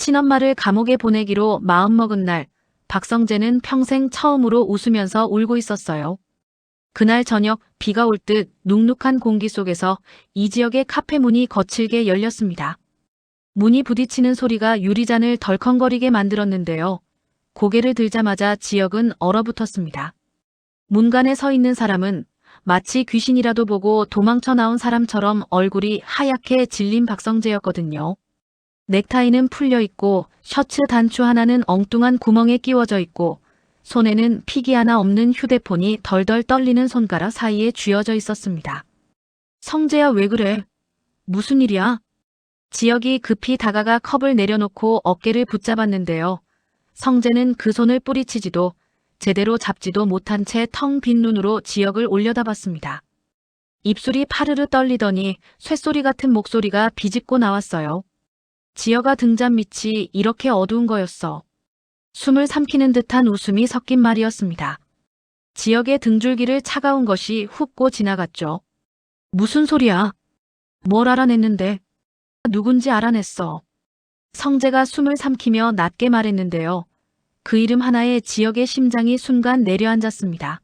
친엄마를 감옥에 보내기로 마음먹은 날, 박성재는 평생 처음으로 웃으면서 울고 있었어요. 그날 저녁 비가 올 듯 눅눅한 공기 속에서 이 지역의 카페 문이 거칠게 열렸습니다. 문이 부딪히는 소리가 유리잔을 덜컹거리게 만들었는데요. 고개를 들자마자 지역은 얼어붙었습니다. 문간에 서 있는 사람은 마치 귀신이라도 보고 도망쳐 나온 사람처럼 얼굴이 하얗게 질린 박성재였거든요. 넥타이는 풀려 있고 셔츠 단추 하나는 엉뚱한 구멍에 끼워져 있고 손에는 픽이 하나 없는 휴대폰이 덜덜 떨리는 손가락 사이에 쥐어져 있었습니다. 성재야, 왜 그래? 무슨 일이야? 지역이 급히 다가가 컵을 내려놓고 어깨를 붙잡았는데요. 성재는 그 손을 뿌리치지도 제대로 잡지도 못한 채 텅 빈 눈으로 지역을 올려다봤습니다. 입술이 파르르 떨리더니 쇳소리 같은 목소리가 비집고 나왔어요. 지역아, 등잔 밑이 이렇게 어두운 거였어. 숨을 삼키는 듯한 웃음이 섞인 말이었습니다. 지역의 등줄기를 차가운 것이 훅고 지나갔죠. 무슨 소리야? 뭘 알아냈는데? 누군지 알아냈어. 성재가 숨을 삼키며 낮게 말했는데요. 그 이름 하나에 지역의 심장이 순간 내려앉았습니다.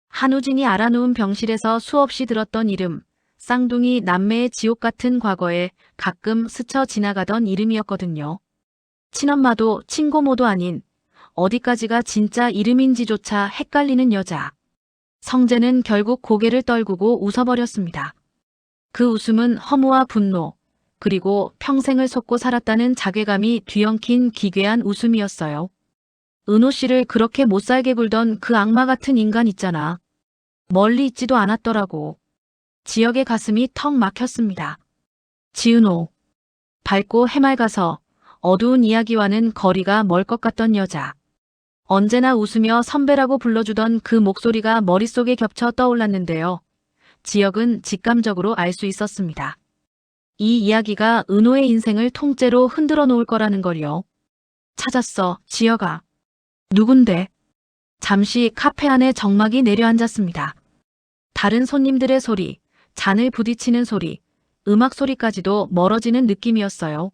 한우진이 알아놓은 병실에서 수없이 들었던 이름, 쌍둥이 남매의 지옥 같은 과거에 가끔 스쳐 지나가던 이름이었거든요. 친엄마도 친고모도 아닌 어디까지가 진짜 이름인지조차 헷갈리는 여자. 성재는 결국 고개를 떨구고 웃어버렸습니다. 그 웃음은 허무와 분노, 그리고 평생을 속고 살았다는 자괴감이 뒤엉킨 기괴한 웃음이었어요. 은호 씨를 그렇게 못살게 굴던 그 악마 같은 인간 있잖아. 멀리 있지도 않았더라고. 지역의 가슴이 턱 막혔습니다. 지은호. 밝고 해맑아서 어두운 이야기와는 거리가 멀 것 같던 여자. 언제나 웃으며 선배라고 불러주던 그 목소리가 머릿속에 겹쳐 떠올랐는데요. 지역은 직감적으로 알 수 있었습니다. 이 이야기가 은호의 인생을 통째로 흔들어 놓을 거라는 걸요. 찾았어, 지역아. 누군데? 잠시 카페 안에 정막이 내려앉았습니다. 다른 손님들의 소리, 잔을 부딪히는 소리, 음악 소리까지도 멀어지는 느낌이었어요.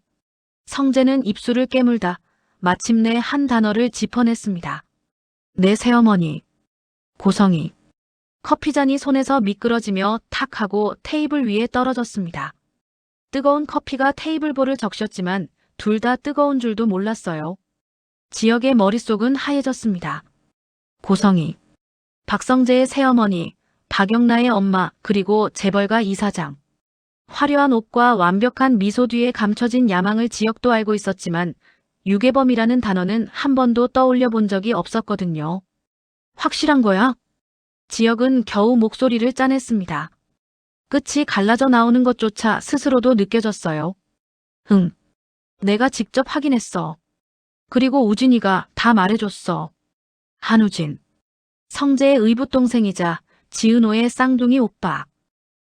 성재는 입술을 깨물다 마침내 한 단어를 짚어냈습니다. 내 새어머니. 고성이. 커피잔이 손에서 미끄러지며 탁 하고 테이블 위에 떨어졌습니다. 뜨거운 커피가 테이블볼을 적셨지만 둘 다 뜨거운 줄도 몰랐어요. 지역의 머릿속은 하얘졌습니다. 고성이. 박성재의 새어머니, 박영나의 엄마, 그리고 재벌가 이사장. 화려한 옷과 완벽한 미소 뒤에 감춰진 야망을 지역도 알고 있었지만 유괴범이라는 단어는 한 번도 떠올려 본 적이 없었거든요. 확실한 거야? 지역은 겨우 목소리를 짜냈습니다. 끝이 갈라져 나오는 것조차 스스로도 느껴졌어요. 응. 내가 직접 확인했어. 그리고 우진이가 다 말해줬어. 한우진. 성재의 의붓동생이자 지은호의 쌍둥이 오빠.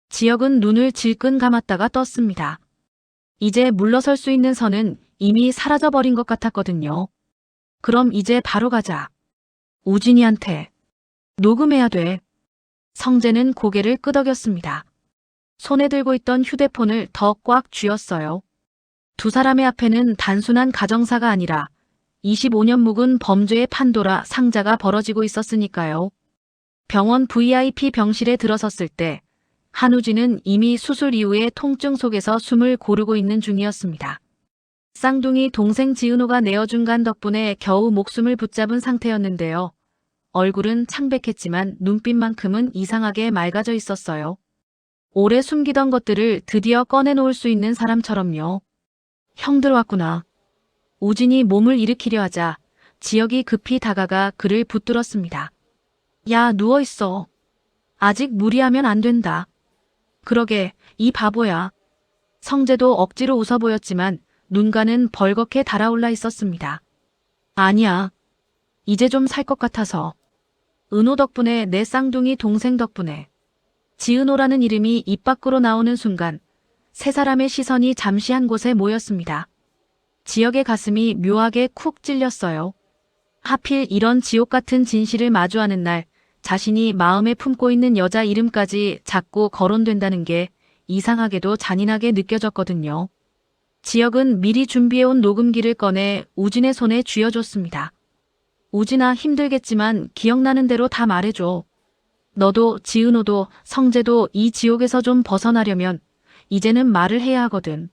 지역은 눈을 질끈 감았다가 떴습니다. 이제 물러설 수 있는 선은 이미 사라져버린 것 같았거든요. 그럼 이제 바로 가자. 우진이한테. 녹음해야 돼. 성재는 고개를 끄덕였습니다. 손에 들고 있던 휴대폰을 더 꽉 쥐었어요. 두 사람의 앞에는 단순한 가정사가 아니라 25년 묵은 범죄의 판도라 상자가 벌어지고 있었으니까요. 병원 VIP 병실에 들어섰을 때 한우진은 이미 수술 이후의 통증 속에서 숨을 고르고 있는 중이었습니다. 쌍둥이 동생 지은호가 내어준 간 덕분에 겨우 목숨을 붙잡은 상태였는데요. 얼굴은 창백했지만 눈빛만큼은 이상하게 맑아져 있었어요. 오래 숨기던 것들을 드디어 꺼내놓을 수 있는 사람처럼요. 형들 왔구나. 우진이 몸을 일으키려 하자 지역이 급히 다가가 그를 붙들었습니다. 야, 누워있어. 아직 무리하면 안 된다. 그러게, 이 바보야. 성재도 억지로 웃어 보였지만 눈가는 벌겋게 달아올라 있었습니다. 아니야. 이제 좀 살 것 같아서. 은호 덕분에, 내 쌍둥이 동생 덕분에. 지은호라는 이름이 입 밖으로 나오는 순간 세 사람의 시선이 잠시 한 곳에 모였습니다. 지역의 가슴이 묘하게 쿡 찔렸어요. 하필 이런 지옥 같은 진실을 마주하는 날 자신이 마음에 품고 있는 여자 이름까지 자꾸 거론된다는 게 이상하게도 잔인하게 느껴졌거든요. 지역은 미리 준비해온 녹음기를 꺼내 우진의 손에 쥐어줬습니다. 우진아, 힘들겠지만 기억나는 대로 다 말해줘. 너도 지은호도 성재도 이 지옥에서 좀 벗어나려면 이제는 말을 해야 하거든.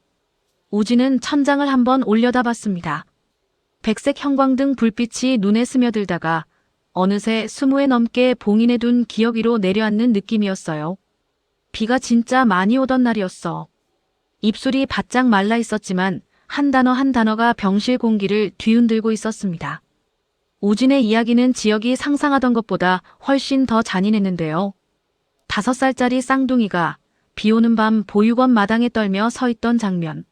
우진은 천장을 한번 올려다봤습니다. 백색 형광등 불빛이 눈에 스며들다가 어느새 20회 넘게 봉인해둔 기억 위로 내려앉는 느낌이었어요. 비가 진짜 많이 오던 날이었어. 입술이 바짝 말라 있었지만 한 단어 한 단어가 병실 공기를 뒤흔들고 있었습니다. 우진의 이야기는 지역이 상상하던 것보다 훨씬 더 잔인했는데요. 5살짜리 쌍둥이가 비 오는 밤 보육원 마당에 떨며 서 있던 장면.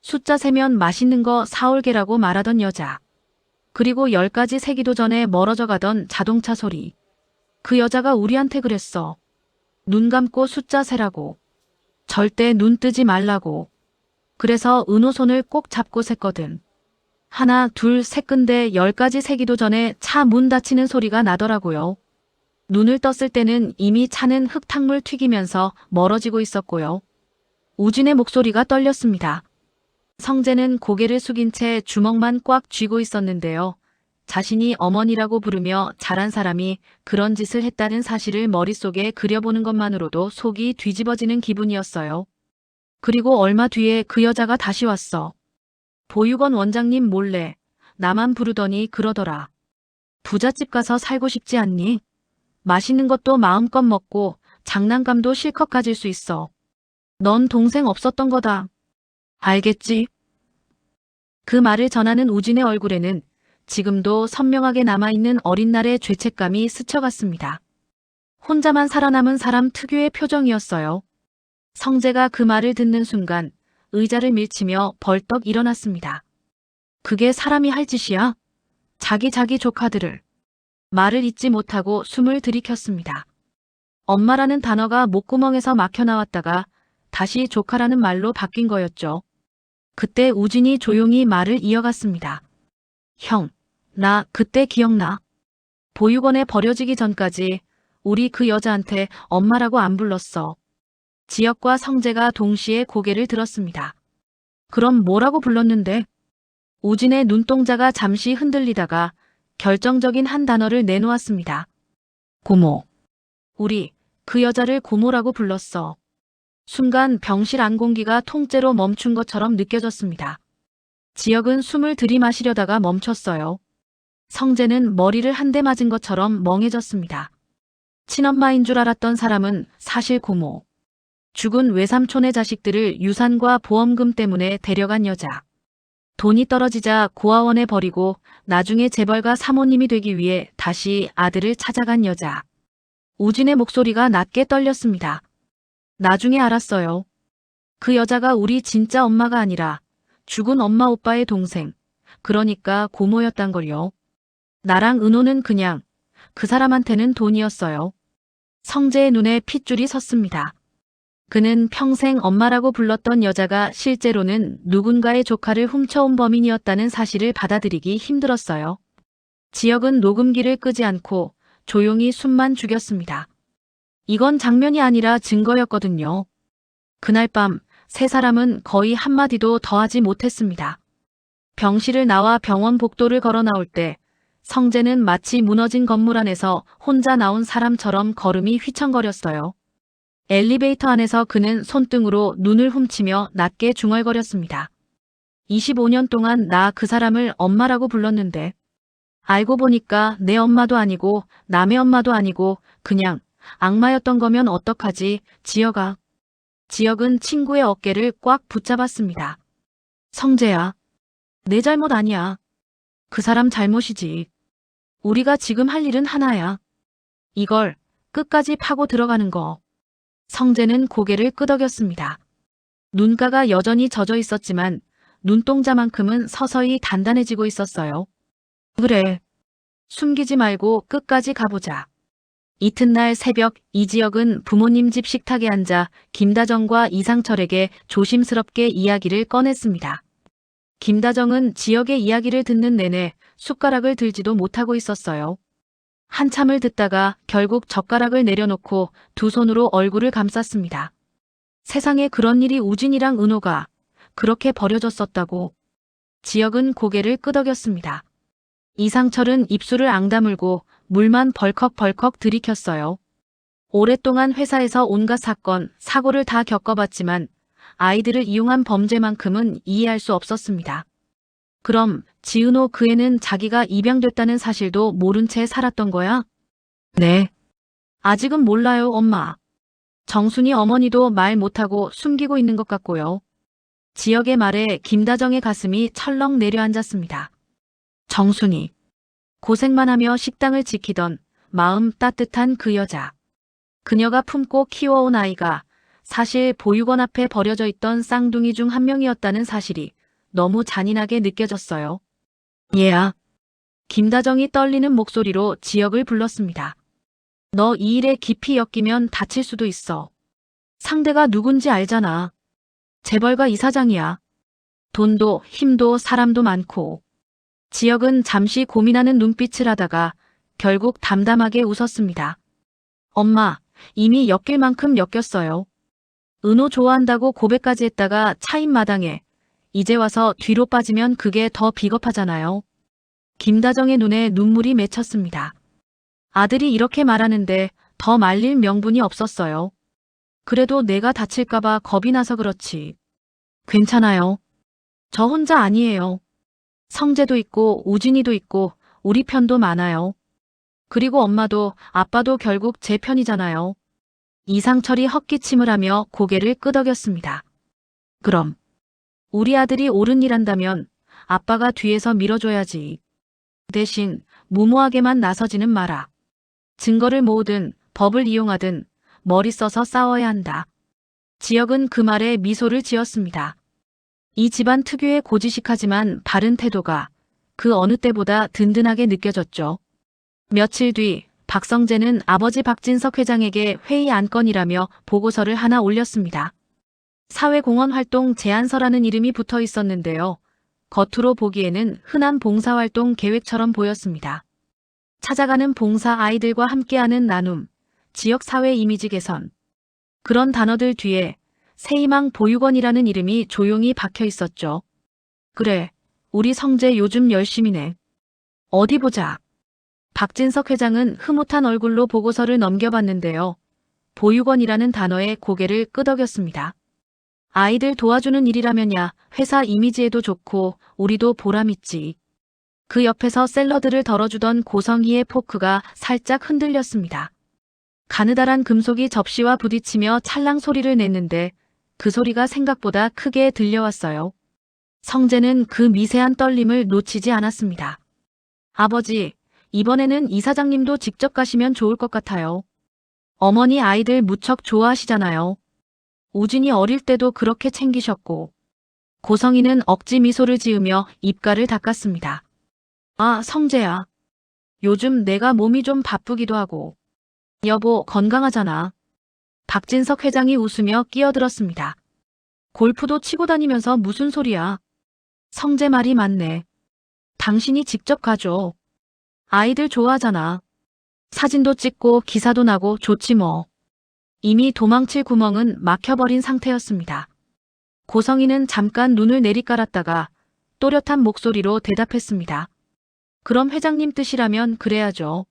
숫자 세면 맛있는 거 사올게라고 말하던 여자. 그리고 10가지 세기도 전에 멀어져 가던 자동차 소리. 그 여자가 우리한테 그랬어. 눈 감고 숫자 세라고. 절대 눈 뜨지 말라고. 그래서 은호 손을 꼭 잡고 셌거든. 하나, 둘, 셋. 근데 10가지 세기도 전에 차 문 닫히는 소리가 나더라고요. 눈을 떴을 때는 이미 차는 흙탕물 튀기면서 멀어지고 있었고요. 우진의 목소리가 떨렸습니다. 성재는 고개를 숙인 채 주먹만 꽉 쥐고 있었는데요. 자신이 어머니라고 부르며 자란 사람이 그런 짓을 했다는 사실을 머릿속에 그려보는 것만으로도 속이 뒤집어지는 기분이었어요. 그리고 얼마 뒤에 그 여자가 다시 왔어. 보육원 원장님 몰래 나만 부르더니 그러더라. 부잣집 가서 살고 싶지 않니? 맛있는 것도 마음껏 먹고 장난감도 실컷 가질 수 있어. 넌 동생 없었던 거다. 알겠지? 그 말을 전하는 우진의 얼굴에는 지금도 선명하게 남아있는 어린 날의 죄책감이 스쳐갔습니다. 혼자만 살아남은 사람 특유의 표정이었어요. 성재가 그 말을 듣는 순간 의자를 밀치며 벌떡 일어났습니다. 그게 사람이 할 짓이야? 자기 조카들을. 말을 잇지 못하고 숨을 들이켰습니다. 엄마라는 단어가 목구멍에서 막혀 나왔다가 다시 조카라는 말로 바뀐 거였죠. 그때 우진이 조용히 말을 이어갔습니다. 형, 나 그때 기억나. 보육원에 버려지기 전까지 우리 그 여자한테 엄마라고 안 불렀어. 지역과 성재가 동시에 고개를 들었습니다. 그럼 뭐라고 불렀는데? 우진의 눈동자가 잠시 흔들리다가 결정적인 한 단어를 내놓았습니다. 고모. 우리 그 여자를 고모라고 불렀어. 순간 병실 안 공기가 통째로 멈춘 것처럼 느껴졌습니다. 지역은 숨을 들이마시려다가 멈췄어요. 성재는 머리를 한 대 맞은 것처럼 멍해졌습니다. 친엄마인 줄 알았던 사람은 사실 고모. 죽은 외삼촌의 자식들을 유산과 보험금 때문에 데려간 여자. 돈이 떨어지자 고아원에 버리고 나중에 재벌가 사모님이 되기 위해 다시 아들을 찾아간 여자. 우진의 목소리가 낮게 떨렸습니다. 나중에 알았어요. 그 여자가 우리 진짜 엄마가 아니라 죽은 엄마 오빠의 동생, 그러니까 고모였단걸요. 나랑 은호는 그냥 그 사람한테는 돈이었어요. 성재의 눈에 핏줄이 섰습니다. 그는 평생 엄마라고 불렀던 여자가 실제로는 누군가의 조카를 훔쳐온 범인이었다는 사실을 받아들이기 힘들었어요. 지역은 녹음기를 끄지 않고 조용히 숨만 죽였습니다. 이건 장면이 아니라 증거였거든요. 그날 밤 세 사람은 거의 한마디도 더 하지 못했습니다. 병실을 나와 병원 복도를 걸어 나올 때 성재는 마치 무너진 건물 안에서 혼자 나온 사람처럼 걸음이 휘청거렸어요. 엘리베이터 안에서 그는 손등으로 눈을 훔치며 낮게 중얼거렸습니다. 25년 동안 나 그 사람을 엄마라고 불렀는데 알고 보니까 내 엄마도 아니고 남의 엄마도 아니고 그냥 악마였던 거면 어떡하지, 지역아. 지역은 친구의 어깨를 꽉 붙잡았습니다. 성재야, 내 잘못 아니야. 그 사람 잘못이지. 우리가 지금 할 일은 하나야. 이걸 끝까지 파고 들어가는 거. 성재는 고개를 끄덕였습니다. 눈가가 여전히 젖어 있었지만 눈동자만큼은 서서히 단단해지고 있었어요. 그래. 숨기지 말고 끝까지 가보자. 이튿날 새벽 이지역은 부모님 집 식탁에 앉아 김다정과 이상철에게 조심스럽게 이야기를 꺼냈습니다. 김다정은 지역의 이야기를 듣는 내내 숟가락을 들지도 못하고 있었어요. 한참을 듣다가 결국 젓가락을 내려놓고 두 손으로 얼굴을 감쌌습니다. 세상에 그런 일이 우진이랑 은호가 그렇게 버려졌었다고. 지역은 고개를 끄덕였습니다. 이상철은 입술을 앙다물고 물만 벌컥벌컥 들이켰어요. 오랫동안 회사에서 온갖 사건, 사고를 다 겪어봤지만 아이들을 이용한 범죄만큼은 이해할 수 없었습니다. 그럼 지은호 그 애는 자기가 입양됐다는 사실도 모른 채 살았던 거야? 네. 아직은 몰라요, 엄마. 정순이 어머니도 말 못하고 숨기고 있는 것 같고요. 지역의 말에 김다정의 가슴이 철렁 내려앉았습니다. 정순이. 고생만 하며 식당을 지키던 마음 따뜻한 그 여자. 그녀가 품고 키워온 아이가 사실 보육원 앞에 버려져 있던 쌍둥이 중 한 명이었다는 사실이 너무 잔인하게 느껴졌어요. 얘야. 김다정이 떨리는 목소리로 지역을 불렀습니다. 너 이 일에 깊이 엮이면 다칠 수도 있어. 상대가 누군지 알잖아. 재벌가 이사장이야. 돈도 힘도 사람도 많고. 지역은 잠시 고민하는 눈빛을 하다가 결국 담담하게 웃었습니다. 엄마, 이미 엮일 만큼 엮였어요. 은호 좋아한다고 고백까지 했다가 차인 마당에 이제 와서 뒤로 빠지면 그게 더 비겁하잖아요. 김다정의 눈에 눈물이 맺혔습니다. 아들이 이렇게 말하는데 더 말릴 명분이 없었어요. 그래도 내가 다칠까봐 겁이 나서 그렇지. 괜찮아요. 저 혼자 아니에요. 성재도 있고 우진이도 있고 우리 편도 많아요. 그리고 엄마도 아빠도 결국 제 편이잖아요. 이상철이 헛기침을 하며 고개를 끄덕였습니다. 그럼 우리 아들이 옳은 일 한다면 아빠가 뒤에서 밀어줘야지. 대신 무모하게만 나서지는 마라. 증거를 모으든 법을 이용하든 머리 써서 싸워야 한다. 지역은 그 말에 미소를 지었습니다. 이 집안 특유의 고지식하지만 바른 태도가 그 어느 때보다 든든하게 느껴졌죠. 며칠 뒤 박성재는 아버지 박진석 회장에게 회의 안건이라며 보고서를 하나 올렸습니다. 사회공헌 활동 제안서라는 이름이 붙어 있었는데요. 겉으로 보기에는 흔한 봉사활동 계획처럼 보였습니다. 찾아가는 봉사 아이들과 함께하는 나눔, 지역 사회 이미지 개선. 그런 단어들 뒤에 새희망 보육원이라는 이름이 조용히 박혀 있었죠. 그래, 우리 성재 요즘 열심히네. 어디 보자. 박진석 회장은 흐뭇한 얼굴로 보고서를 넘겨봤는데요. 보육원이라는 단어에 고개를 끄덕였습니다. 아이들 도와주는 일이라면야 회사 이미지에도 좋고 우리도 보람있지. 그 옆에서 샐러드를 덜어주던 고성희의 포크가 살짝 흔들렸습니다. 가느다란 금속이 접시와 부딪히며 찰랑 소리를 냈는데 그 소리가 생각보다 크게 들려왔어요. 성재는 그 미세한 떨림을 놓치지 않았습니다. 아버지, 이번에는 이사장님도 직접 가시면 좋을 것 같아요. 어머니 아이들 무척 좋아하시잖아요. 우진이 어릴 때도 그렇게 챙기셨고. 고성희는 억지 미소를 지으며 입가를 닦았습니다. 아, 성재야. 요즘 내가 몸이 좀 바쁘기도 하고. 여보, 건강하잖아. 박진석 회장이 웃으며 끼어들었습니다. 골프도 치고 다니면서 무슨 소리야. 성재 말이 맞네. 당신이 직접 가줘. 아이들 좋아하잖아. 사진도 찍고 기사도 나고 좋지 뭐. 이미 도망칠 구멍은 막혀버린 상태였습니다. 고성희는 잠깐 눈을 내리깔았다가 또렷한 목소리로 대답했습니다. 그럼 회장님 뜻이라면 그래야죠.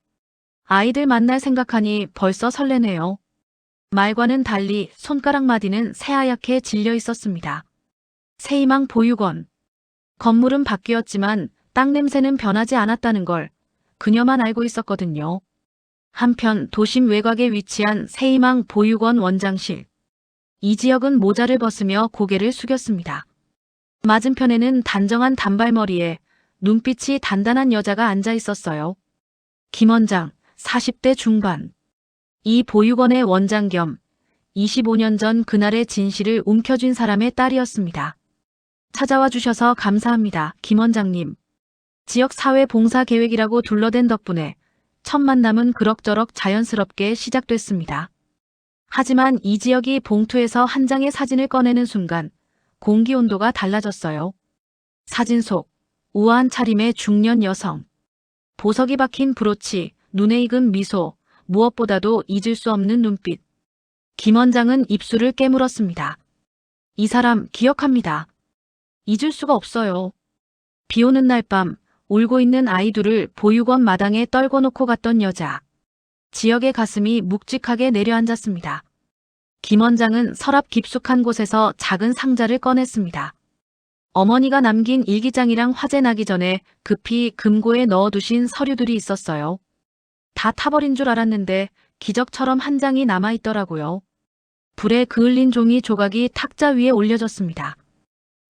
아이들 만날 생각하니 벌써 설레네요. 말과는 달리 손가락 마디는 새하얗게 질려 있었습니다. 새희망 보육원. 건물은 바뀌었지만 땅 냄새는 변하지 않았다는 걸 그녀만 알고 있었거든요. 한편 도심 외곽에 위치한 새희망 보육원 원장실. 이 지역은 모자를 벗으며 고개를 숙였습니다. 맞은편에는 단정한 단발머리에 눈빛이 단단한 여자가 앉아 있었어요. 김 원장, 40대 중반. 이 보육원의 원장 겸 25년 전 그날의 진실을 움켜쥔 사람의 딸이었습니다. 찾아와 주셔서 감사합니다, 김 원장님. 지역 사회 봉사 계획이라고 둘러댄 덕분에 첫 만남은 그럭저럭 자연스럽게 시작됐습니다. 하지만 이 지역이 봉투에서 한 장의 사진을 꺼내는 순간 공기 온도가 달라졌어요. 사진 속 우아한 차림의 중년 여성. 보석이 박힌 브로치, 눈에 익은 미소, 무엇보다도 잊을 수 없는 눈빛. 김 원장은 입술을 깨물었습니다. 이 사람 기억합니다. 잊을 수가 없어요. 비 오는 날 밤, 울고 있는 아이 둘을 보육원 마당에 떨궈 놓고 갔던 여자. 지역의 가슴이 묵직하게 내려앉았습니다. 김 원장은 서랍 깊숙한 곳에서 작은 상자를 꺼냈습니다. 어머니가 남긴 일기장이랑 화재 나기 전에 급히 금고에 넣어두신 서류들이 있었어요. 다 타버린 줄 알았는데 기적처럼 한 장이 남아있더라고요. 불에 그을린 종이 조각이 탁자 위에 올려졌습니다.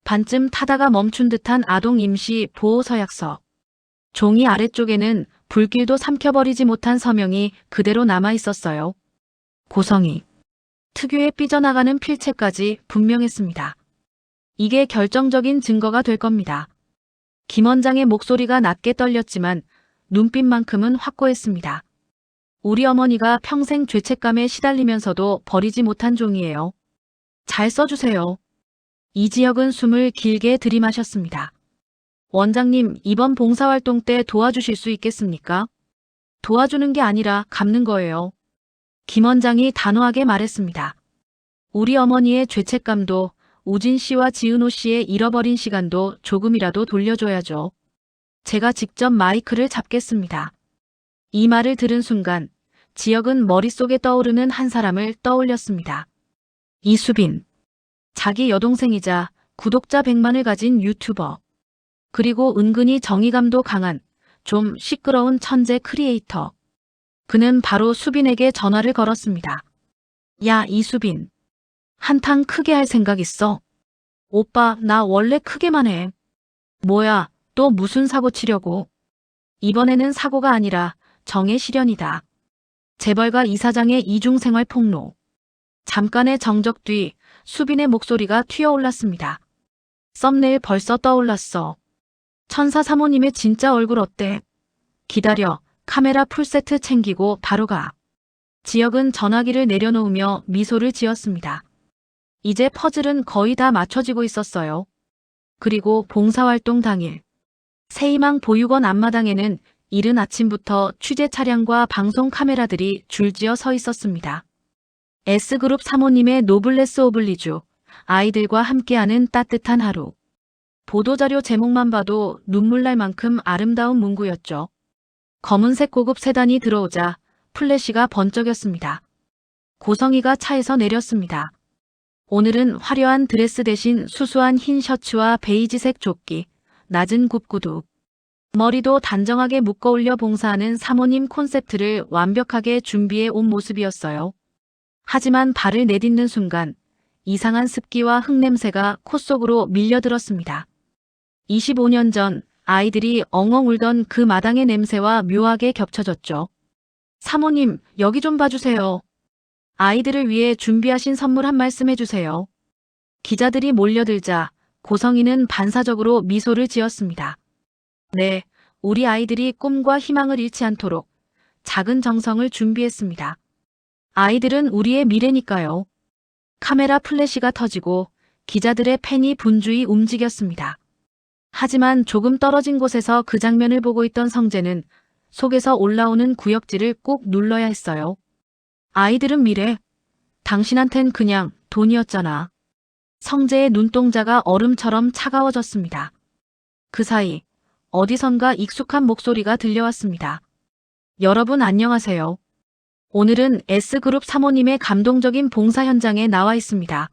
반쯤 타다가 멈춘 듯한 아동 임시 보호서약서. 종이 아래쪽에는 불길도 삼켜버리지 못한 서명이 그대로 남아있었어요. 고성이. 특유의 삐져나가는 필체까지 분명했습니다. 이게 결정적인 증거가 될 겁니다. 김 원장의 목소리가 낮게 떨렸지만 눈빛만큼은 확고했습니다. 우리 어머니가 평생 죄책감에 시달리면서도 버리지 못한 종이에요. 잘 써주세요. 이지혁은 숨을 길게 들이마셨습니다. 원장님, 이번 봉사활동 때 도와주실 수 있겠습니까? 도와주는 게 아니라 갚는 거예요. 김 원장이 단호하게 말했습니다. 우리 어머니의 죄책감도 우진 씨와 지은호 씨의 잃어버린 시간도 조금이라도 돌려줘야죠. 제가 직접 마이크를 잡겠습니다. 이 말을 들은 순간 지혁은 머릿속에 떠오르는 한 사람을 떠올렸습니다. 이수빈. 자기 여동생이자 구독자 100만을 가진 유튜버. 그리고 은근히 정의감도 강한 좀 시끄러운 천재 크리에이터. 그는 바로 수빈에게 전화를 걸었습니다. 야, 이수빈. 한탕 크게 할 생각 있어? 오빠, 나 원래 크게만 해. 뭐야, 또 무슨 사고 치려고? 이번에는 사고가 아니라 정의 실현이다. 재벌가 이사장의 이중생활 폭로. 잠깐의 정적 뒤 수빈의 목소리가 튀어올랐습니다. 썸네일 벌써 떠올랐어. 천사 사모님의 진짜 얼굴 어때? 기다려. 카메라 풀세트 챙기고 바로 가. 지혁은 전화기를 내려놓으며 미소를 지었습니다. 이제 퍼즐은 거의 다 맞춰지고 있었어요. 그리고 봉사활동 당일. 새희망 보육원 앞마당에는 이른 아침부터 취재 차량과 방송 카메라들이 줄지어 서 있었습니다. S그룹 사모님의 노블레스 오블리주, 아이들과 함께하는 따뜻한 하루. 보도자료 제목만 봐도 눈물 날 만큼 아름다운 문구였죠. 검은색 고급 세단이 들어오자 플래시가 번쩍였습니다. 고성이가 차에서 내렸습니다. 오늘은 화려한 드레스 대신 수수한 흰 셔츠와 베이지색 조끼, 낮은 굽구두. 머리도 단정하게 묶어 올려 봉사하는 사모님 콘셉트를 완벽하게 준비해 온 모습이었어요. 하지만 발을 내딛는 순간 이상한 습기와 흙냄새가 코 속으로 밀려들었습니다. 25년 전 아이들이 엉엉 울던 그 마당의 냄새와 묘하게 겹쳐졌죠. 사모님, 여기 좀 봐주세요. 아이들을 위해 준비하신 선물 한 말씀 해주세요. 기자들이 몰려들자 고성이는 반사적으로 미소를 지었습니다. 네, 우리 아이들이 꿈과 희망을 잃지 않도록 작은 정성을 준비했습니다. 아이들은 우리의 미래니까요. 카메라 플래시가 터지고 기자들의 펜이 분주히 움직였습니다. 하지만 조금 떨어진 곳에서 그 장면을 보고 있던 성재는 속에서 올라오는 구역질을 꾹 눌러야 했어요. 아이들은 미래. 당신한텐 그냥 돈이었잖아. 성재의 눈동자가 얼음처럼 차가워졌습니다. 그 사이 어디선가 익숙한 목소리가 들려왔습니다. 여러분 안녕하세요. 오늘은 S그룹 사모님의 감동적인 봉사 현장에 나와 있습니다.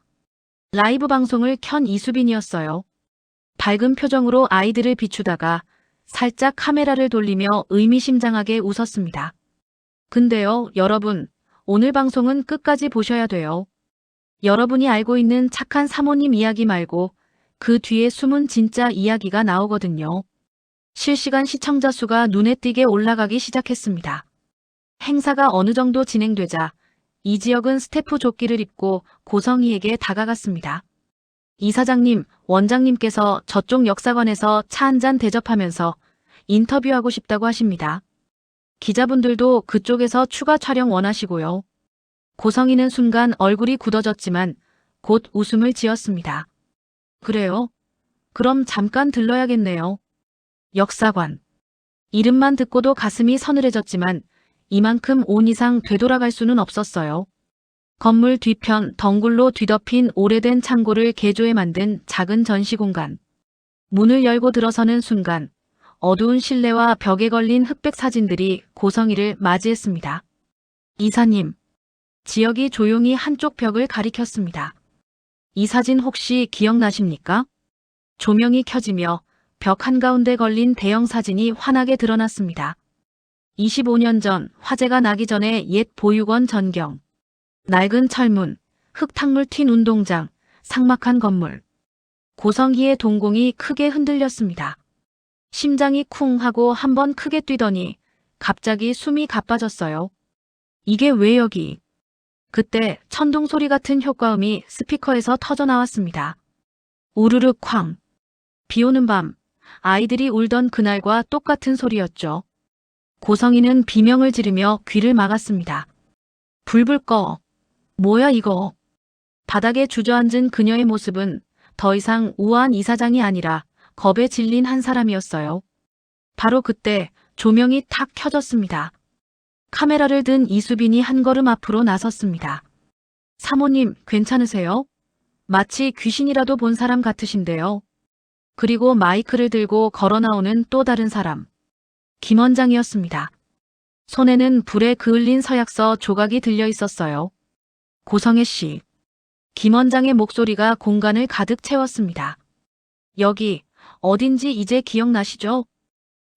라이브 방송을 켠 이수빈이었어요. 밝은 표정으로 아이들을 비추다가 살짝 카메라를 돌리며 의미심장하게 웃었습니다. 근데요, 여러분, 오늘 방송은 끝까지 보셔야 돼요. 여러분이 알고 있는 착한 사모님 이야기 말고 그 뒤에 숨은 진짜 이야기가 나오거든요. 실시간 시청자 수가 눈에 띄게 올라가기 시작했습니다. 행사가 어느 정도 진행되자 이지혁은 스태프 조끼를 입고 고성희에게 다가갔습니다. 이사장님, 원장님께서 저쪽 역사관에서 차 한잔 대접하면서 인터뷰하고 싶다고 하십니다. 기자분들도 그쪽에서 추가 촬영 원하시고요. 고성희는 순간 얼굴이 굳어졌지만 곧 웃음을 지었습니다. 그래요? 그럼 잠깐 들러야겠네요. 역사관. 이름만 듣고도 가슴이 서늘해졌지만 이만큼 온 이상 되돌아갈 수는 없었어요. 건물 뒤편 덩굴로 뒤덮인 오래된 창고를 개조해 만든 작은 전시 공간. 문을 열고 들어서는 순간 어두운 실내와 벽에 걸린 흑백 사진들이 고성희를 맞이했습니다. 이사님, 지역이 조용히 한쪽 벽을 가리켰습니다. 이 사진 혹시 기억나십니까? 조명이 켜지며 벽 한가운데 걸린 대형 사진이 환하게 드러났습니다. 25년 전 화재가 나기 전에 옛 보육원 전경. 낡은 철문, 흙탕물 튄 운동장, 삭막한 건물. 고성희의 동공이 크게 흔들렸습니다. 심장이 쿵 하고 한번 크게 뛰더니 갑자기 숨이 가빠졌어요. 이게 왜 여기? 그때 천둥 소리 같은 효과음이 스피커에서 터져 나왔습니다. 우르르 쾅. 비 오는 밤, 아이들이 울던 그날과 똑같은 소리였죠. 고성희는 비명을 지르며 귀를 막았습니다. 불불 꺼. 뭐야 이거. 바닥에 주저앉은 그녀의 모습은 더 이상 우아한 이사장이 아니라 겁에 질린 한 사람이었어요. 바로 그때 조명이 탁 켜졌습니다. 카메라를 든 이수빈이 한 걸음 앞으로 나섰습니다. 사모님, 괜찮으세요? 마치 귀신이라도 본 사람 같으신데요. 그리고 마이크를 들고 걸어 나오는 또 다른 사람. 김 원장이었습니다. 손에는 불에 그을린 서약서 조각이 들려 있었어요. 고성혜 씨. 김 원장의 목소리가 공간을 가득 채웠습니다. 여기 어딘지 이제 기억나시죠?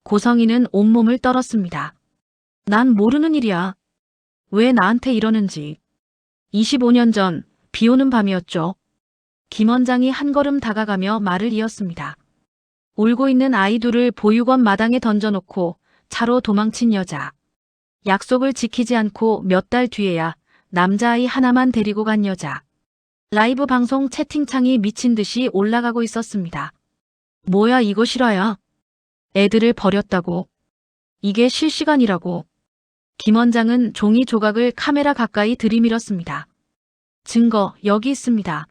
고성희는 온몸을 떨었습니다. 난 모르는 일이야. 왜 나한테 이러는지. 25년 전 비 오는 밤이었죠. 김 원장이 한 걸음 다가가며 말을 이었습니다. 울고 있는 아이 둘을 보육원 마당에 던져놓고 차로 도망친 여자. 약속을 지키지 않고 몇 달 뒤에야 남자아이 하나만 데리고 간 여자. 라이브 방송 채팅창이 미친 듯이 올라가고 있었습니다. 뭐야 이거 실화야? 애들을 버렸다고. 이게 실시간이라고. 김 원장은 종이 조각을 카메라 가까이 들이밀었습니다. 증거 여기 있습니다.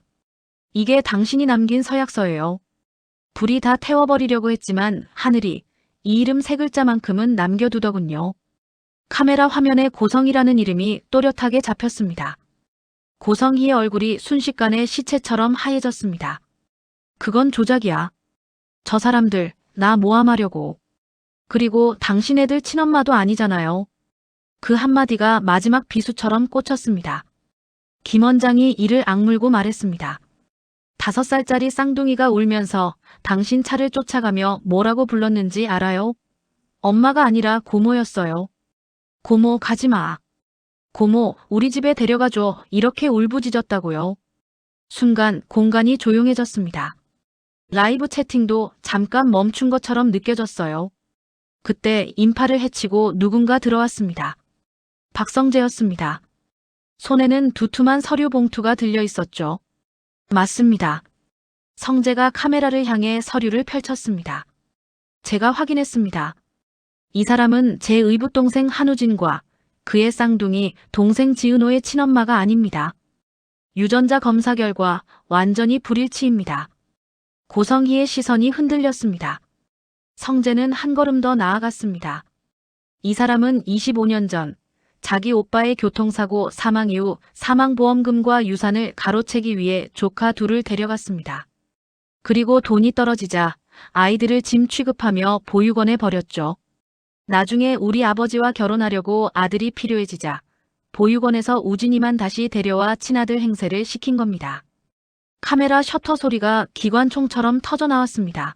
이게 당신이 남긴 서약서예요. 불이 다 태워버리려고 했지만 하늘이 이 이름 세 글자만큼은 남겨두더군요. 카메라 화면에 고성희라는 이름이 또렷하게 잡혔습니다. 고성희의 얼굴이 순식간에 시체처럼 하얘졌습니다. 그건 조작이야. 저 사람들 나 모함하려고. 그리고 당신 애들 친엄마도 아니잖아요. 그 한마디가 마지막 비수처럼 꽂혔습니다. 김 원장이 이를 악물고 말했습니다. 5살짜리 쌍둥이가 울면서 당신 차를 쫓아가며 뭐라고 불렀는지 알아요? 엄마가 아니라 고모였어요. 고모 가지마. 고모 우리 집에 데려가줘. 이렇게 울부짖었다고요. 순간 공간이 조용해졌습니다. 라이브 채팅도 잠깐 멈춘 것처럼 느껴졌어요. 그때 인파를 헤치고 누군가 들어왔습니다. 박성재였습니다. 손에는 두툼한 서류 봉투가 들려 있었죠. 맞습니다. 성재가 카메라를 향해 서류를 펼쳤습니다. 제가 확인했습니다. 이 사람은 제 의붓동생 한우진과 그의 쌍둥이 동생 지은호의 친엄마가 아닙니다. 유전자 검사 결과 완전히 불일치입니다. 고성희의 시선이 흔들렸습니다. 성재는 한 걸음 더 나아갔습니다. 이 사람은 25년 전 자기 오빠의 교통사고 사망 이후 사망보험금과 유산을 가로채기 위해 조카 둘을 데려갔습니다. 그리고 돈이 떨어지자 아이들을 짐 취급하며 보육원에 버렸죠. 나중에 우리 아버지와 결혼하려고 아들이 필요해지자 보육원에서 우진이만 다시 데려와 친아들 행세를 시킨 겁니다. 카메라 셔터 소리가 기관총처럼 터져 나왔습니다.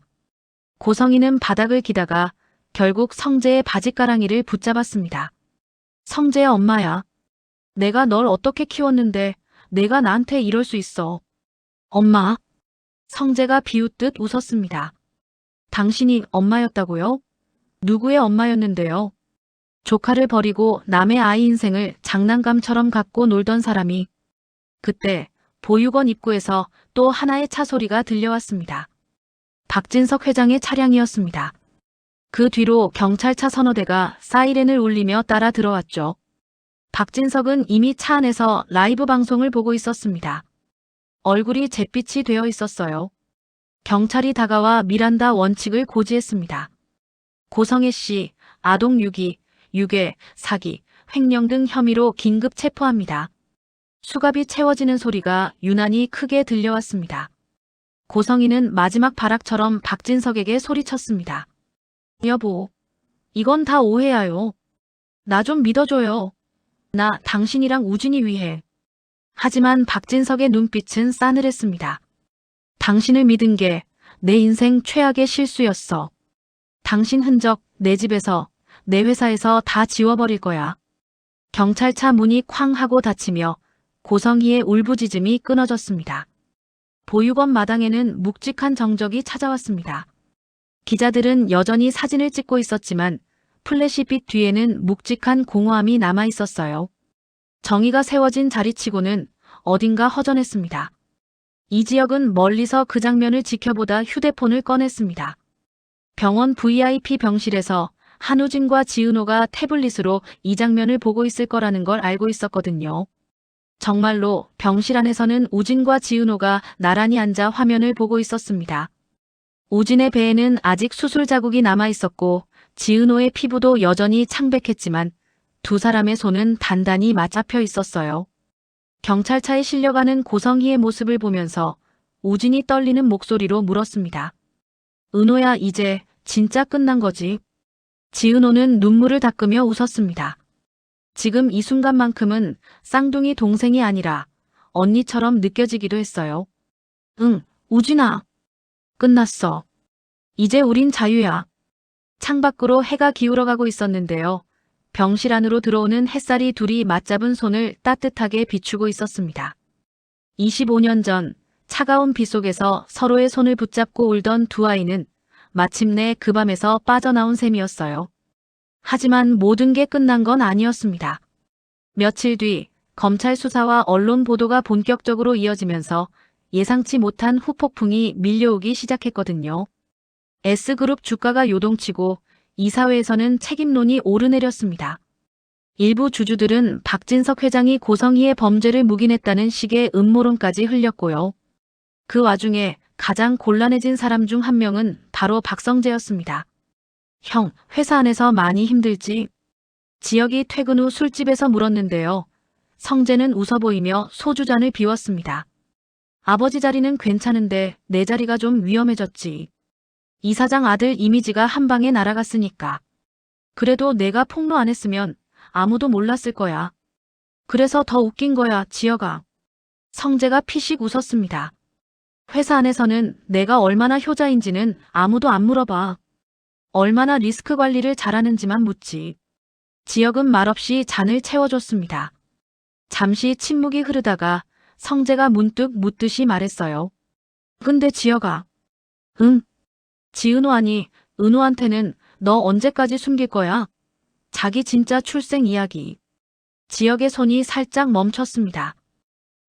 고성희는 바닥을 기다가 결국 성재의 바짓가랑이를 붙잡았습니다. 성재야 엄마야. 내가 널 어떻게 키웠는데 내가 나한테 이럴 수 있어. 엄마. 성재가 비웃듯 웃었습니다. 당신이 엄마였다고요? 누구의 엄마였는데요? 조카를 버리고 남의 아이 인생을 장난감처럼 갖고 놀던 사람이. 그때 보육원 입구에서 또 하나의 차 소리가 들려왔습니다. 박진석 회장의 차량이었습니다. 그 뒤로 경찰차 서너 대가 사이렌을 울리며 따라 들어왔죠. 박진석은 이미 차 안에서 라이브 방송을 보고 있었습니다. 얼굴이 잿빛이 되어 있었어요. 경찰이 다가와 미란다 원칙을 고지했습니다. 고성혜 씨, 아동 유기, 유괴, 사기, 횡령 등 혐의로 긴급 체포합니다. 수갑이 채워지는 소리가 유난히 크게 들려왔습니다. 고성이는 마지막 발악처럼 박진석에게 소리쳤습니다. 여보, 이건 다 오해야요. 나 좀 믿어줘요. 나 당신이랑 우진이 위해. 하지만 박진석의 눈빛은 싸늘했습니다. 당신을 믿은 게 내 인생 최악의 실수였어. 당신 흔적 내 집에서, 내 회사에서 다 지워버릴 거야. 경찰차 문이 쾅 하고 닫히며 고성희의 울부짖음이 끊어졌습니다. 보육원 마당에는 묵직한 정적이 찾아왔습니다. 기자들은 여전히 사진을 찍고 있었지만 플래시빛 뒤에는 묵직한 공허함이 남아 있었어요. 정의가 세워진 자리치고는 어딘가 허전했습니다. 이지혁은 멀리서 그 장면을 지켜보다 휴대폰을 꺼냈습니다. 병원 VIP 병실에서 한우진과 지은호가 태블릿으로 이 장면을 보고 있을 거라는 걸 알고 있었거든요. 정말로 병실 안에서는 우진과 지은호가 나란히 앉아 화면을 보고 있었습니다. 우진의 배에는 아직 수술 자국이 남아 있었고 지은호의 피부도 여전히 창백했지만 두 사람의 손은 단단히 맞잡혀 있었어요. 경찰차에 실려가는 고성희의 모습을 보면서 우진이 떨리는 목소리로 물었습니다. 은호야, 이제 진짜 끝난 거지? 지은호는 눈물을 닦으며 웃었습니다. 지금 이 순간만큼은 쌍둥이 동생이 아니라 언니처럼 느껴지기도 했어요. 응, 우진아. 끝났어. 이제 우린 자유야. 창밖으로 해가 기울어가고 있었는데요. 병실 안으로 들어오는 햇살이 둘이 맞잡은 손을 따뜻하게 비추고 있었습니다. 25년 전 차가운 비 속에서 서로의 손을 붙잡고 울던 두 아이는 마침내 그 밤에서 빠져나온 셈이었어요. 하지만 모든 게 끝난 건 아니었습니다. 며칠 뒤 검찰 수사와 언론 보도가 본격적으로 이어지면서 예상치 못한 후폭풍이 밀려오기 시작했거든요. S그룹 주가가 요동치고 이사회에서는 책임론이 오르내렸습니다. 일부 주주들은 박진석 회장이 고성희의 범죄를 묵인했다는 식의 음모론까지 흘렸고요. 그 와중에 가장 곤란해진 사람 중 한 명은 바로 박성재였습니다. 형, 회사 안에서 많이 힘들지? 지혁이 퇴근 후 술집에서 물었는데요. 성재는 웃어 보이며 소주잔을 비웠습니다. 아버지 자리는 괜찮은데 내 자리가 좀 위험해졌지. 이사장 아들 이미지가 한 방에 날아갔으니까. 그래도 내가 폭로 안 했으면 아무도 몰랐을 거야. 그래서 더 웃긴 거야, 지혁아. 성재가 피식 웃었습니다. 회사 안에서는 내가 얼마나 효자인지는 아무도 안 물어봐. 얼마나 리스크 관리를 잘하는지만 묻지. 지혁은 말없이 잔을 채워줬습니다. 잠시 침묵이 흐르다가 성재가 문득 묻듯이 말했어요. 근데 지혁아. 응? 지은호 아니, 은호한테는 너 언제까지 숨길 거야? 자기 진짜 출생 이야기. 지혁의 손이 살짝 멈췄습니다.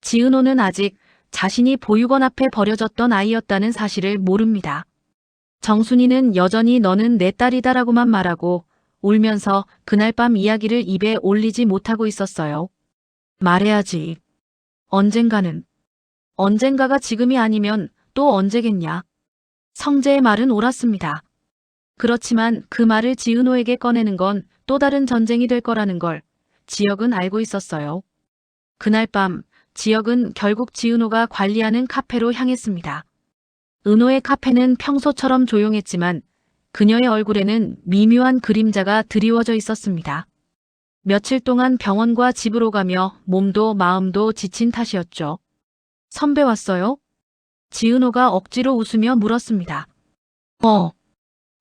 지은호는 아직 자신이 보육원 앞에 버려졌던 아이였다는 사실을 모릅니다. 정순이는 여전히 너는 내 딸이다라고만 말하고 울면서 그날 밤 이야기를 입에 올리지 못하고 있었어요. 말해야지. 언젠가는. 언젠가가 지금이 아니면 또 언제겠냐. 성재의 말은 옳았습니다. 그렇지만 그 말을 지은호에게 꺼내는 건 또 다른 전쟁이 될 거라는 걸 지혁은 알고 있었어요. 그날 밤 지혁은 결국 지은호가 관리하는 카페로 향했습니다. 은호의 카페는 평소처럼 조용했지만 그녀의 얼굴에는 미묘한 그림자가 드리워져 있었습니다. 며칠 동안 병원과 집으로 가며 몸도 마음도 지친 탓이었죠. 선배 왔어요? 지은호가 억지로 웃으며 물었습니다.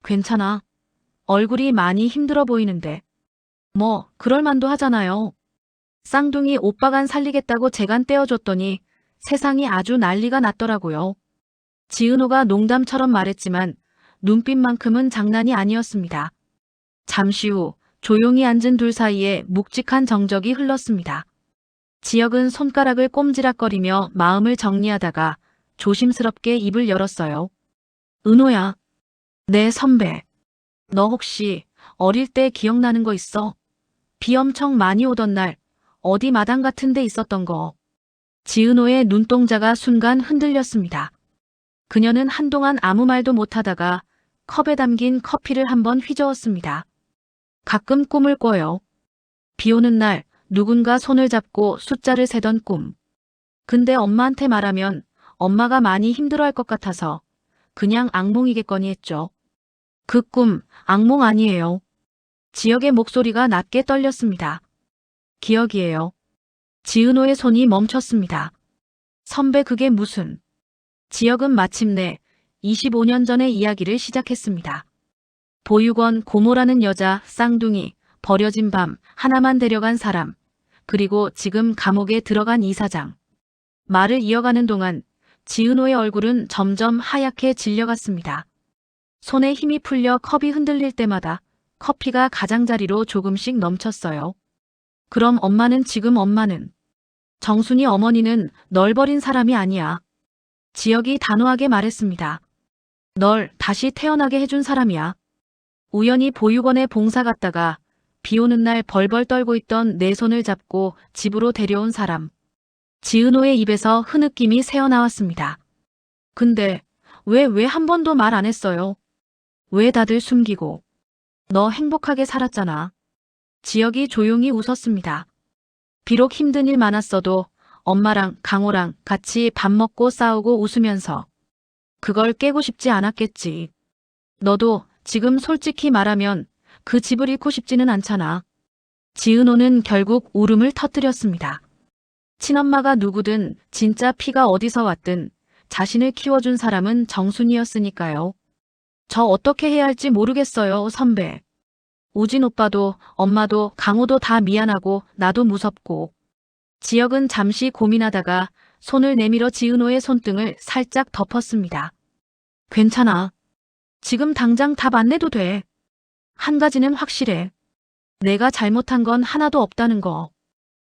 괜찮아. 얼굴이 많이 힘들어 보이는데. 뭐 그럴 만도 하잖아요. 쌍둥이 오빠간 살리겠다고 재간 떼어줬더니 세상이 아주 난리가 났더라고요. 지은호가 농담처럼 말했지만 눈빛만큼은 장난이 아니었습니다. 잠시 후 조용히 앉은 둘 사이에 묵직한 정적이 흘렀습니다. 지혁은 손가락을 꼼지락거리며 마음을 정리하다가 조심스럽게 입을 열었어요. 은호야. 네, 선배. 너 혹시 어릴 때 기억나는 거 있어? 비 엄청 많이 오던 날 어디 마당 같은 데 있었던 거. 지은호의 눈동자가 순간 흔들렸습니다. 그녀는 한동안 아무 말도 못하다가 컵에 담긴 커피를 한번 휘저었습니다. 가끔 꿈을 꿔요. 비 오는 날 누군가 손을 잡고 숫자를 세던 꿈. 근데 엄마한테 말하면 엄마가 많이 힘들어할 것 같아서 그냥 악몽이겠거니 했죠. 그 꿈, 악몽 아니에요. 지역의 목소리가 낮게 떨렸습니다. 기억이에요. 지은호의 손이 멈췄습니다. 선배 그게 무슨... 지역은 마침내 25년 전의 이야기를 시작했습니다. 보육원 고모라는 여자, 쌍둥이, 버려진 밤, 하나만 데려간 사람, 그리고 지금 감옥에 들어간 이사장. 말을 이어가는 동안 지은호의 얼굴은 점점 하얗게 질려갔습니다. 손에 힘이 풀려 컵이 흔들릴 때마다 커피가 가장자리로 조금씩 넘쳤어요. 그럼 엄마는 지금 엄마는? 정순이 어머니는 널 버린 사람이 아니야. 지역이 단호하게 말했습니다. 널 다시 태어나게 해준 사람이야. 우연히 보육원에 봉사 갔다가 비 오는 날 벌벌 떨고 있던 내 손을 잡고 집으로 데려온 사람. 지은호의 입에서 흐느낌이 새어나왔습니다. 근데 왜 한 번도 말 안 했어요? 왜 다들 숨기고? 너 행복하게 살았잖아. 지역이 조용히 웃었습니다. 비록 힘든 일 많았어도 엄마랑 강호랑 같이 밥 먹고 싸우고 웃으면서 그걸 깨고 싶지 않았겠지. 너도 지금 솔직히 말하면 그 집을 잃고 싶지는 않잖아. 지은호는 결국 울음을 터뜨렸습니다. 친엄마가 누구든 진짜 피가 어디서 왔든 자신을 키워준 사람은 정순이었으니까요. 저 어떻게 해야 할지 모르겠어요, 선배. 우진 오빠도 엄마도 강호도 다 미안하고 나도 무섭고. 지역은 잠시 고민하다가 손을 내밀어 지은호의 손등을 살짝 덮었습니다. 괜찮아. 지금 당장 답 안 내도 돼. 한 가지는 확실해. 내가 잘못한 건 하나도 없다는 거.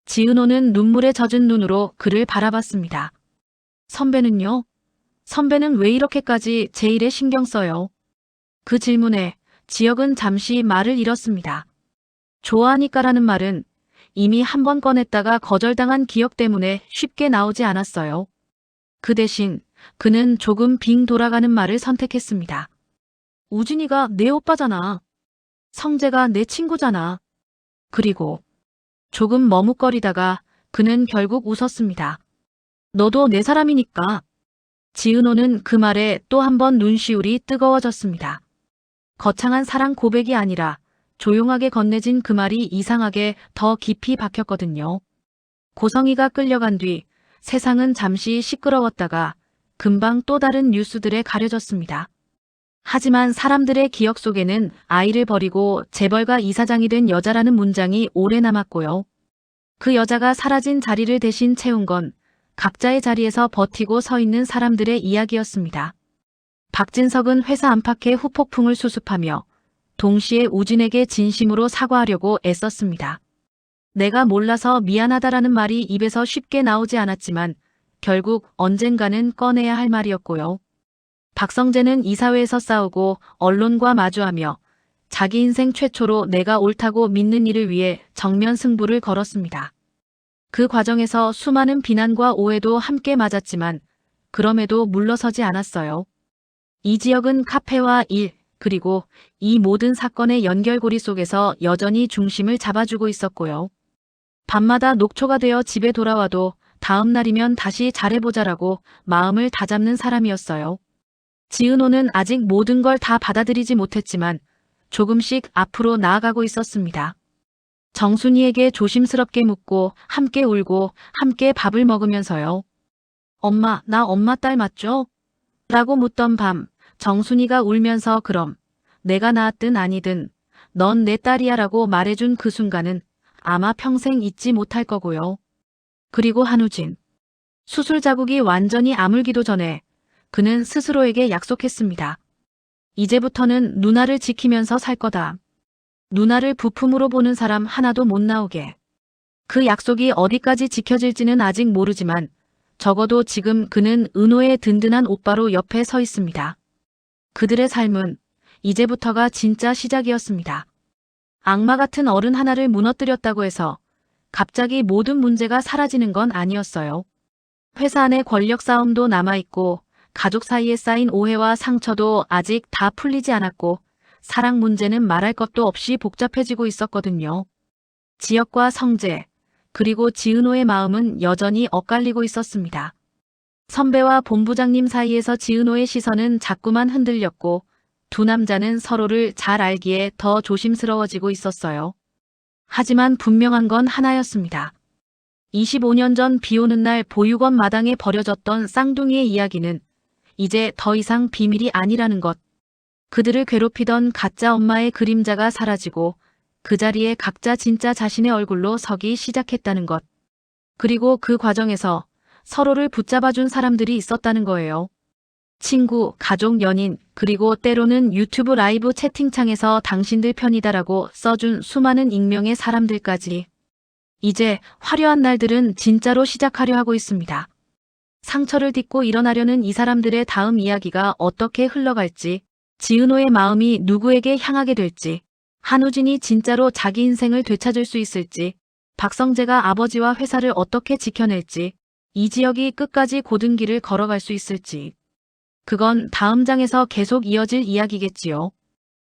지은호는 눈물에 젖은 눈으로 그를 바라봤습니다. 선배는요? 선배는 왜 이렇게까지 제 일에 신경 써요? 그 질문에 지역은 잠시 말을 잃었습니다. 좋아하니까라는 말은 이미 한 번 꺼냈다가 거절당한 기억 때문에 쉽게 나오지 않았어요. 그 대신 그는 조금 빙 돌아가는 말을 선택했습니다. 우진이가 내 오빠잖아. 성재가 내 친구잖아. 그리고 조금 머뭇거리다가 그는 결국 웃었습니다. 너도 내 사람이니까. 지은호는 그 말에 또 한 번 눈시울이 뜨거워졌습니다. 거창한 사랑 고백이 아니라 조용하게 건네진 그 말이 이상하게 더 깊이 박혔거든요. 고성이가 끌려간 뒤 세상은 잠시 시끄러웠다가 금방 또 다른 뉴스들에 가려졌습니다. 하지만 사람들의 기억 속에는 아이를 버리고 재벌가 이사장이 된 여자라는 문장이 오래 남았고요. 그 여자가 사라진 자리를 대신 채운 건 각자의 자리에서 버티고 서 있는 사람들의 이야기였습니다. 박진석은 회사 안팎의 후폭풍을 수습하며 동시에 우진에게 진심으로 사과하려고 애썼습니다. 내가 몰라서 미안하다라는 말이 입에서 쉽게 나오지 않았지만 결국 언젠가는 꺼내야 할 말이었고요. 박성재는 이사회에서 싸우고 언론과 마주하며 자기 인생 최초로 내가 옳다고 믿는 일을 위해 정면 승부를 걸었습니다. 그 과정에서 수많은 비난과 오해도 함께 맞았지만 그럼에도 물러서지 않았어요. 이지역은 카페와 일, 그리고 이 모든 사건의 연결고리 속에서 여전히 중심을 잡아주고 있었고요. 밤마다 녹초가 되어 집에 돌아와도 다음 날이면 다시 잘해보자라고 마음을 다잡는 사람이었어요. 지은호는 아직 모든 걸 다 받아들이지 못했지만 조금씩 앞으로 나아가고 있었습니다. 정순이에게 조심스럽게 묻고 함께 울고 함께 밥을 먹으면서요. 엄마, 나 엄마 딸 맞죠? 라고 묻던 밤 정순이가 울면서 그럼 내가 낳았든 아니든 넌 내 딸이야 라고 말해준 그 순간은 아마 평생 잊지 못할 거고요. 그리고 한우진. 수술 자국이 완전히 아물기도 전에 그는 스스로에게 약속했습니다. 이제부터는 누나를 지키면서 살 거다. 누나를 부품으로 보는 사람 하나도 못 나오게. 그 약속이 어디까지 지켜질지는 아직 모르지만 적어도 지금 그는 은호의 든든한 오빠로 옆에 서 있습니다. 그들의 삶은 이제부터가 진짜 시작이었습니다. 악마 같은 어른 하나를 무너뜨렸다고 해서 갑자기 모든 문제가 사라지는 건 아니었어요. 회사 안의 권력 싸움도 남아있고 가족 사이에 쌓인 오해와 상처도 아직 다 풀리지 않았고 사랑 문제는 말할 것도 없이 복잡해지고 있었거든요. 지역과 성재, 그리고 지은호의 마음은 여전히 엇갈리고 있었습니다. 선배와 본부장님 사이에서 지은호의 시선은 자꾸만 흔들렸고 두 남자는 서로를 잘 알기에 더 조심스러워지고 있었어요. 하지만 분명한 건 하나였습니다. 25년 전 비오는 날 보육원 마당에 버려졌던 쌍둥이의 이야기는 이제 더 이상 비밀이 아니라는 것. 그들을 괴롭히던 가짜 엄마의 그림자가 사라지고 그 자리에 각자 진짜 자신의 얼굴로 서기 시작했다는 것. 그리고 그 과정에서 서로를 붙잡아준 사람들이 있었다는 거예요. 친구, 가족, 연인, 그리고 때로는 유튜브 라이브 채팅창에서 당신들 편이다라고 써준 수많은 익명의 사람들까지. 이제 화려한 날들은 진짜로 시작하려 하고 있습니다. 상처를 딛고 일어나려는 이 사람들의 다음 이야기가 어떻게 흘러갈지, 지은호의 마음이 누구에게 향하게 될지, 한우진이 진짜로 자기 인생을 되찾을 수 있을지, 박성재가 아버지와 회사를 어떻게 지켜낼지, 이지혁이 끝까지 고든 길을 걸어갈 수 있을지. 그건 다음 장에서 계속 이어질 이야기겠지요.